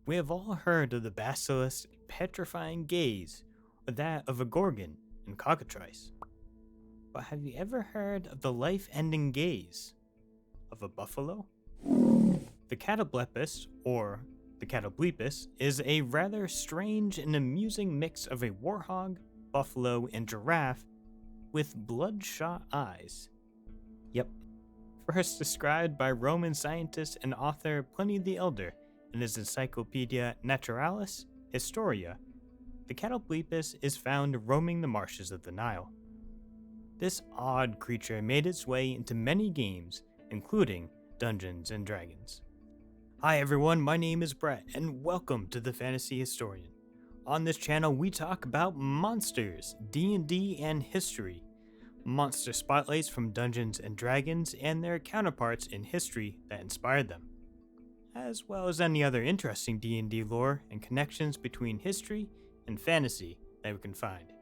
We have all heard of the basilisk's petrifying gaze, or that of a gorgon in cockatrice. But have you ever heard of the life-ending gaze of a buffalo? The Catoblepas, or the Catoblepas, is a rather strange and amusing mix of a warthog, buffalo, and giraffe with bloodshot eyes. Yep. First described by Roman scientist and author Pliny the Elder in his Encyclopedia Naturalis Historia, the Catoblepas is found roaming the marshes of the Nile. This odd creature made its way into many games, including Dungeons and Dragons. Hi everyone, my name is Brett, and welcome to the Fantasy Historian. On this channel, we talk about monsters, D&D, and history. Monster spotlights from Dungeons and Dragons and their counterparts in history that inspired them, as well as any other interesting D&D lore and connections between history and fantasy that we can find.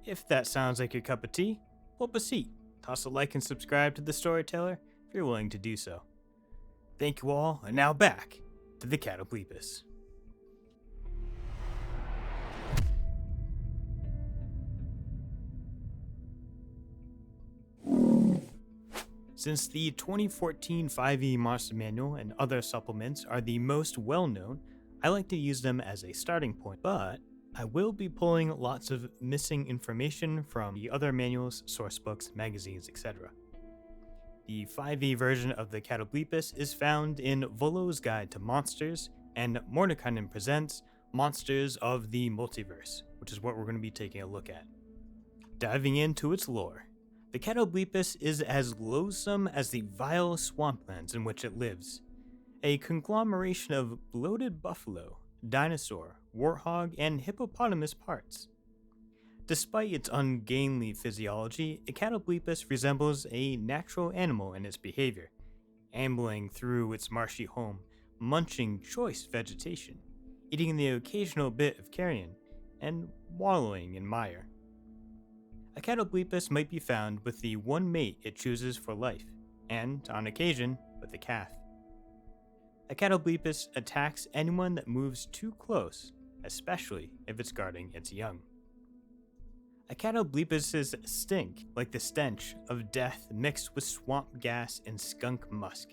If that sounds like your cup of tea, pull up a seat, toss a like and subscribe to The Storyteller if you're willing to do so. Thank you all, and now back to the Catoblepas. Since the 2014 5e Monster Manual and other supplements are the most well-known, I like to use them as a starting point, but I will be pulling lots of missing information from the other manuals, sourcebooks, magazines, etc. The 5e version of the Catoblepas is found in Volo's Guide to Monsters, and Mordenkainen presents Monsters of the Multiverse, which is what we're going to be taking a look at. Diving into its lore. The Catoblepas is as loathsome as the vile swamplands in which it lives, a conglomeration of bloated buffalo, dinosaur, warthog, and hippopotamus parts. Despite its ungainly physiology, a Catoblepas resembles a natural animal in its behavior, ambling through its marshy home, munching choice vegetation, eating the occasional bit of carrion, and wallowing in mire. A Catoblepas might be found with the one mate it chooses for life, and, on occasion, with a calf. A Catoblepas attacks anyone that moves too close, especially if it's guarding its young. A Catoblepas's stink, like the stench of death mixed with swamp gas and skunk musk,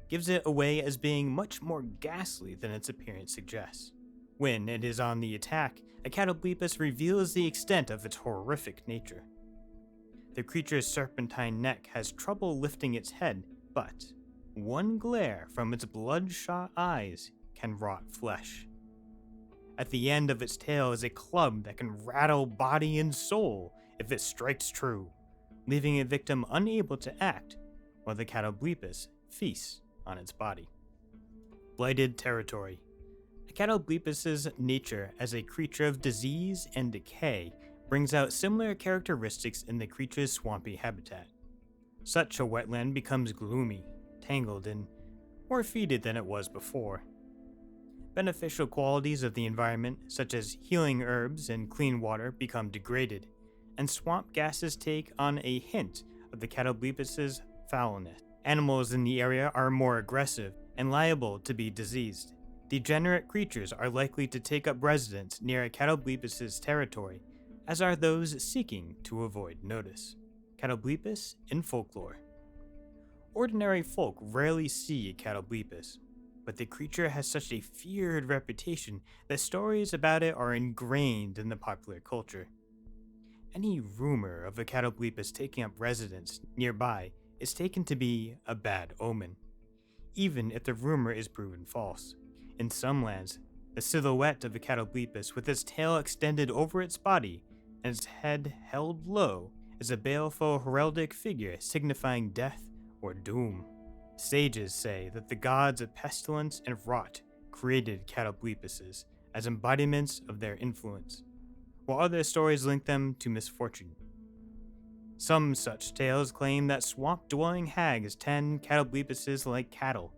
gives it away as being much more ghastly than its appearance suggests. When it is on the attack, a Catoblepas reveals the extent of its horrific nature. The creature's serpentine neck has trouble lifting its head, but one glare from its bloodshot eyes can rot flesh. At the end of its tail is a club that can rattle body and soul if it strikes true, leaving a victim unable to act while the Catoblepas feasts on its body. Blighted territory. A Catoblepas's nature as a creature of disease and decay brings out similar characteristics in the creature's swampy habitat. Such a wetland becomes gloomy, tangled, and more fetid than it was before. Beneficial qualities of the environment, such as healing herbs and clean water, become degraded, and swamp gases take on a hint of the Catoblepas's foulness. Animals in the area are more aggressive and liable to be diseased. Degenerate creatures are likely to take up residence near a Catoblepas's territory, as are those seeking to avoid notice. Catoblepas in folklore. Ordinary folk rarely see a Catoblepas, but the creature has such a feared reputation that stories about it are ingrained in the popular culture. Any rumor of a Catoblepas taking up residence nearby is taken to be a bad omen, even if the rumor is proven false. In some lands, the silhouette of a Catoblepas with its tail extended over its body and its head held low is a baleful heraldic figure signifying death or doom. Sages say that the gods of pestilence and rot created Catoblepases as embodiments of their influence, while other stories link them to misfortune. Some such tales claim that swamp-dwelling hags tend Catoblepases like cattle,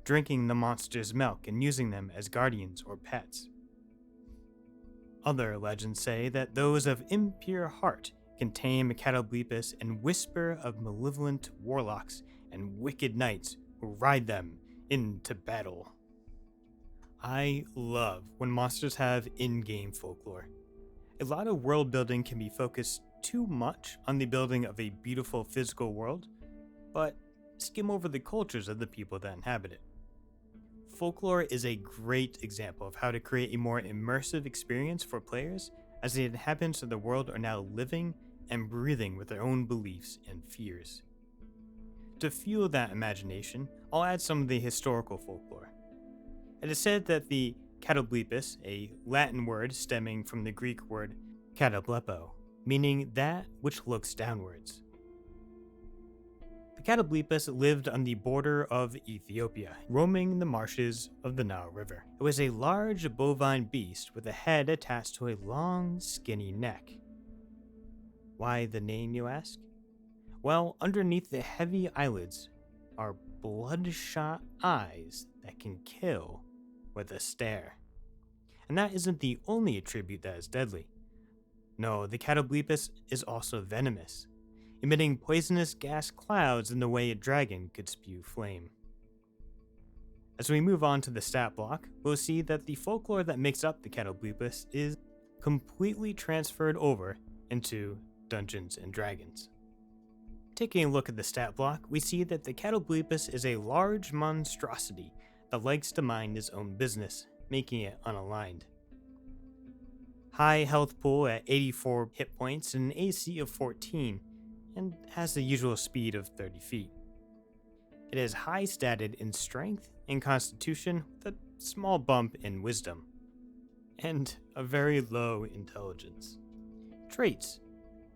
drinking the monster's milk and using them as guardians or pets. Other legends say that those of impure heart can tame a Catoblepas and whisper of malevolent warlocks and wicked knights who ride them into battle. I love when monsters have in-game folklore. A lot of world building can be focused too much on the building of a beautiful physical world, but skim over the cultures of the people that inhabit it. Folklore is a great example of how to create a more immersive experience for players, as the inhabitants of the world are now living and breathing with their own beliefs and fears. To fuel that imagination, I'll add some of the historical folklore. It is said that the Catoblepas, a Latin word stemming from the Greek word catoblepo, meaning that which looks downwards. The Catoblepas lived on the border of Ethiopia, roaming the marshes of the Nile River. It was a large bovine beast with a head attached to a long, skinny neck. Why the name, you ask? Well, underneath the heavy eyelids are bloodshot eyes that can kill with a stare. And that isn't the only attribute that is deadly. No, the Catoblepas is also venomous, emitting poisonous gas clouds in the way a dragon could spew flame. As we move on to the stat block, we'll see that the folklore that makes up the Catoblepas is completely transferred over into Dungeons & Dragons. Taking a look at the stat block, we see that the Catoblepas is a large monstrosity that likes to mind his own business, making it unaligned. High health pool at 84 hit points and an AC of 14, and has the usual speed of 30 feet. It is high statted in strength and constitution with a small bump in wisdom, and a very low intelligence. Traits: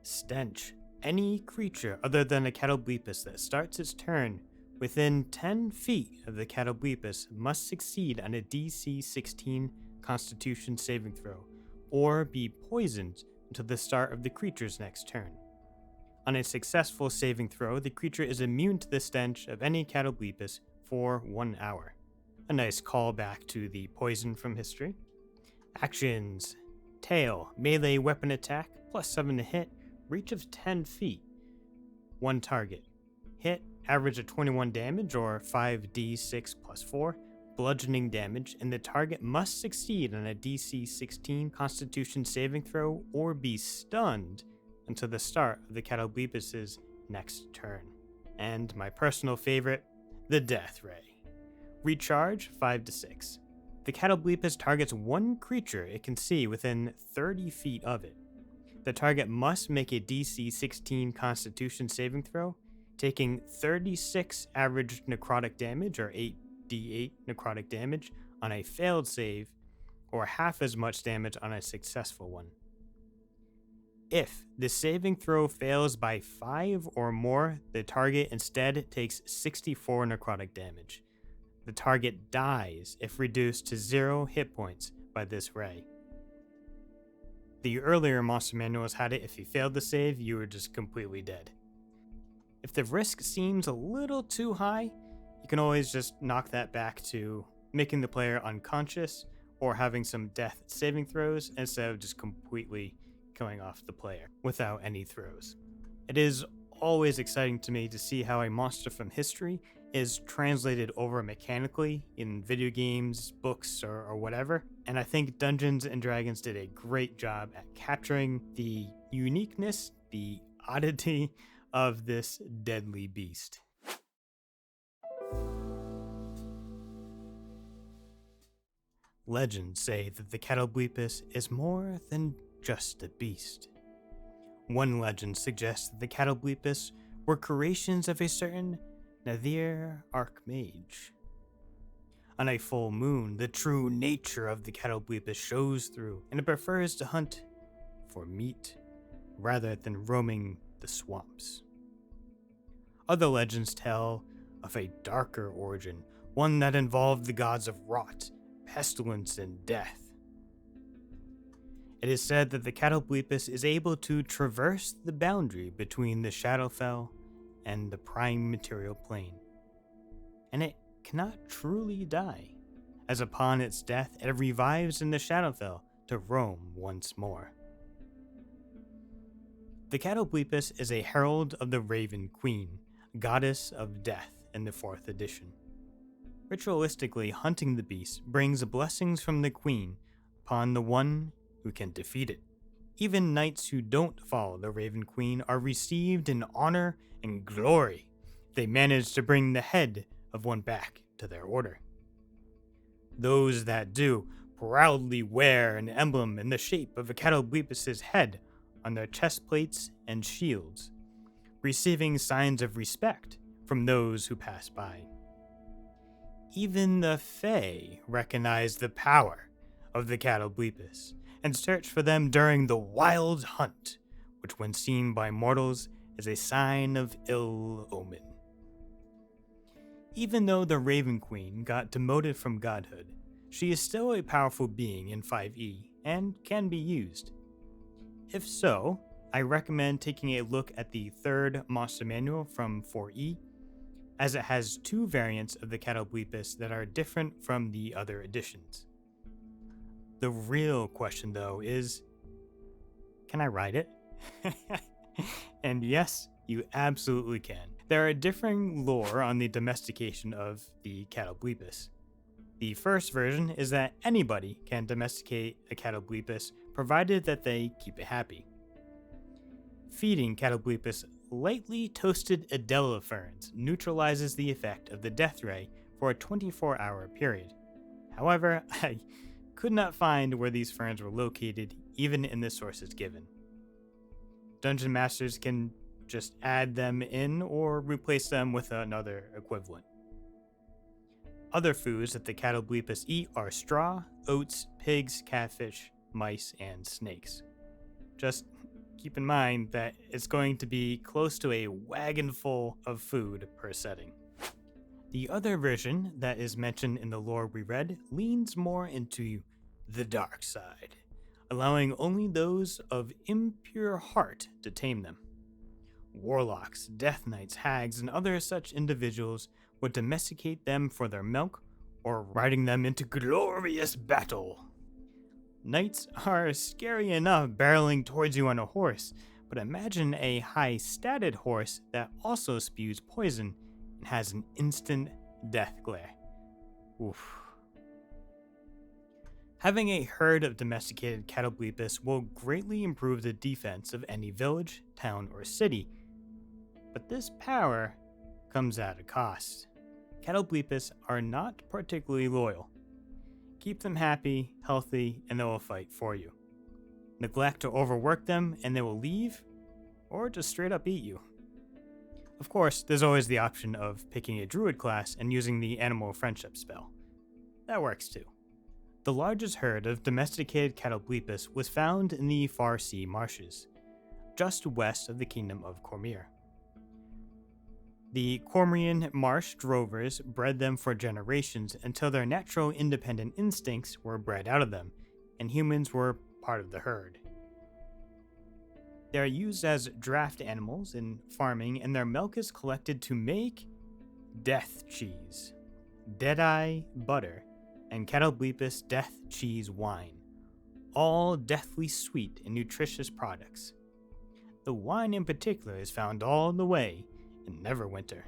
stench. Any creature other than a Catoblepas that starts its turn within 10 feet of the Catoblepas must succeed on a DC 16 Constitution saving throw, or be poisoned until the start of the creature's next turn. On a successful saving throw, the creature is immune to the stench of any Catoblepas for 1 hour. A nice callback to the poison from history. Actions: tail, melee weapon attack, +7 to hit, reach of 10 feet. 1 target. Hit, average of 21 damage or 5d6 + 4, bludgeoning damage, and the target must succeed on a DC 16 Constitution saving throw or be stunned until the start of the Catoblepas' next turn. And my personal favorite, the Death Ray. Recharge 5 to 6. The Catoblepas targets one creature it can see within 30 feet of it. The target must make a DC 16 Constitution saving throw, taking 36 average necrotic damage or 8d8 necrotic damage on a failed save, or half as much damage on a successful one. If the saving throw fails by 5 or more, the target instead takes 64 necrotic damage. The target dies if reduced to 0 hit points by this ray. The earlier monster manuals had it if you failed the save, you were just completely dead. If the risk seems a little too high, you can always just knock that back to making the player unconscious or having some death saving throws instead of just completely killing off the player without any throws. It is always exciting to me to see how a monster from history is translated over mechanically in video games, books, or whatever, and I think Dungeons & Dragons did a great job at capturing the uniqueness, the oddity of this deadly beast. Legends say that the Catoblepas is more than just a beast. One legend suggests that the Catoblepas were creations of a certain Nadir Archmage. On a full moon, the true nature of the Catoblepas shows through, and it prefers to hunt for meat rather than roaming the swamps. Other legends tell of a darker origin, one that involved the gods of rot, pestilence, and death. It is said that the Catoblepas is able to traverse the boundary between the Shadowfell and the prime material plane, and it cannot truly die, as upon its death it revives in the Shadowfell to roam once more. The Catoblepas is a herald of the Raven Queen, goddess of death in the 4th edition. Ritualistically hunting the beast brings blessings from the queen upon the one who can defeat it. Even knights who don't follow the Raven Queen are received in honor and glory if they manage to bring the head of one back to their order. Those that do proudly wear an emblem in the shape of a Catoblepas' head on their chest plates and shields, receiving signs of respect from those who pass by. Even the Fae recognize the power of the Catoblepas and search for them during the wild hunt, which when seen by mortals is a sign of ill omen. Even though the Raven Queen got demoted from godhood, she is still a powerful being in 5e and can be used. If so, I recommend taking a look at the third monster manual from 4e, as it has two variants of the Catoblepas that are different from the other editions. The real question though is, can I ride it? And yes, you absolutely can. There are differing lore on the domestication of the Catoblepas. The first version is that anybody can domesticate a Catoblepas provided that they keep it happy. Feeding Catoblepas lightly toasted Adela ferns neutralizes the effect of the death ray for a 24-hour period. However, I could not find where these ferns were located even in the sources given. Dungeon masters can just add them in or replace them with another equivalent. Other foods that the Catoblepas eat are straw, oats, pigs, catfish, mice, and snakes. Just keep in mind that it's going to be close to a wagon full of food per setting. The other version that is mentioned in the lore we read leans more into the dark side, allowing only those of impure heart to tame them. Warlocks, death knights, hags, and other such individuals would domesticate them for their milk or riding them into glorious battle. Knights are scary enough barreling towards you on a horse, but imagine a high-statted horse that also spews poison and has an instant death glare. Oof. Having a herd of domesticated Catoblepas will greatly improve the defense of any village, town, or city, but this power comes at a cost. Catoblepas are not particularly loyal. Keep them happy, healthy, and they will fight for you. Neglect or overwork them, and they will leave, or just straight up eat you. Of course, there's always the option of picking a druid class and using the animal friendship spell. That works too. The largest herd of domesticated Catoblepas was found in the Far Sea marshes, just west of the kingdom of Cormyr. The Cormyrian marsh drovers bred them for generations until their natural independent instincts were bred out of them, and humans were part of the herd. They are used as draft animals in farming, and their milk is collected to make death cheese, deadeye butter, and Catoblepas death cheese wine, all deathly sweet and nutritious products. The wine in particular is found all the way in Neverwinter.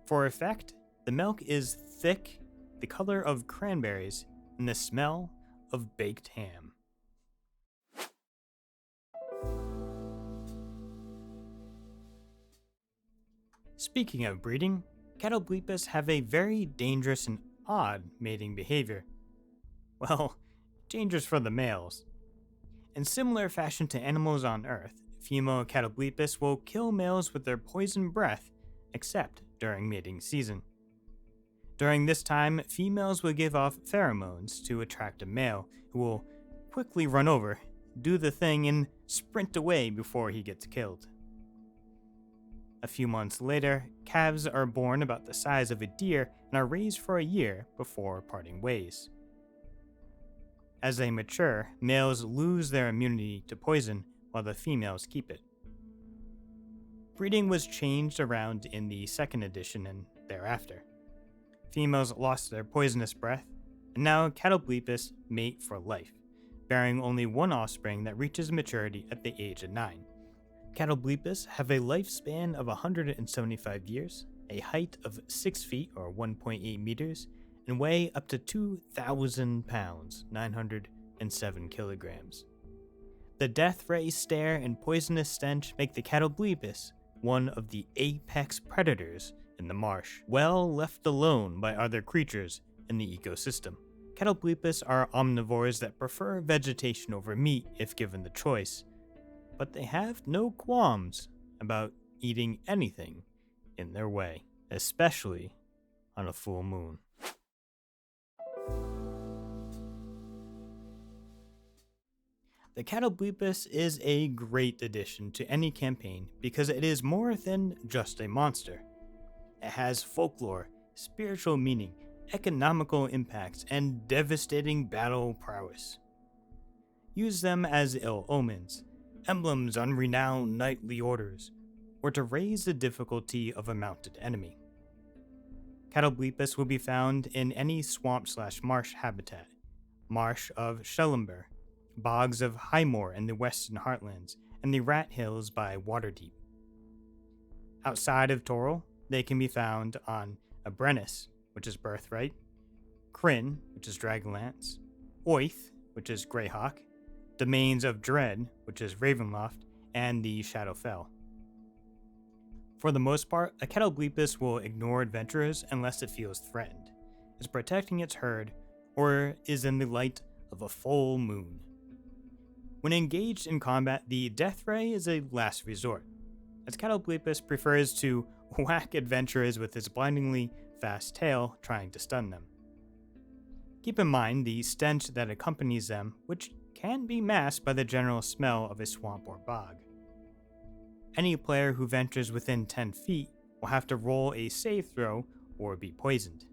For effect, the milk is thick, the color of cranberries, and the smell of baked ham. Speaking of breeding, Catoblepas have a very dangerous and odd mating behavior. Well, dangerous for the males. In similar fashion to animals on Earth, female Catoblepas will kill males with their poison breath, except during mating season. During this time, females will give off pheromones to attract a male, who will quickly run over, do the thing, and sprint away before he gets killed. A few months later, calves are born about the size of a deer and are raised for a year before parting ways. As they mature, males lose their immunity to poison, while the females keep it. Breeding was changed around in the second edition and thereafter. Females lost their poisonous breath, and now Catoblepas mate for life, bearing only one offspring that reaches maturity at the age of 9. Catoblepas have a lifespan of 175 years, a height of 6 feet or 1.8 meters, and weigh up to 2,000 pounds, 907 kilograms. The death ray stare and poisonous stench make the Catoblepas one of the apex predators in the marsh, well left alone by other creatures in the ecosystem. Catoblepas are omnivores that prefer vegetation over meat if given the choice, but they have no qualms about eating anything in their way, especially on a full moon. The Catoblepas is a great addition to any campaign because it is more than just a monster. It has folklore, spiritual meaning, economical impacts, and devastating battle prowess. Use them as ill omens, emblems on renowned knightly orders, or to raise the difficulty of a mounted enemy. Catoblepas will be found in any swamp/marsh habitat, marsh of Schellenberg, bogs of Highmoor in the western heartlands, and the Rat Hills by Waterdeep. Outside of Toril, they can be found on Abrennis, which is Birthright, Kryn, which is Dragonlance, Oath, which is Greyhawk, Domains of Dread, which is Ravenloft, and the Shadowfell. For the most part, a Catoblepas will ignore adventurers unless it feels threatened, is protecting its herd, or is in the light of a full moon. When engaged in combat, the Death Ray is a last resort, as Catoblepas prefers to whack adventurers with his blindingly fast tail, trying to stun them. Keep in mind the stench that accompanies them, which can be masked by the general smell of a swamp or bog. Any player who ventures within 10 feet will have to roll a save throw or be poisoned.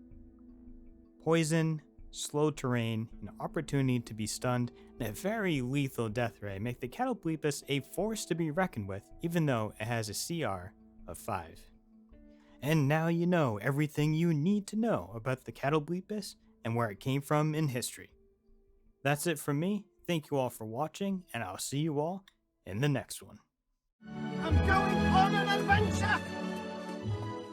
Poison, slow terrain, an opportunity to be stunned, and a very lethal death ray make the Catoblepas a force to be reckoned with, even though it has a CR of 5. And now you know everything you need to know about the Catoblepas and where it came from in history. That's it from me. Thank you all for watching, and I'll see you all in the next one. I'm going on an adventure!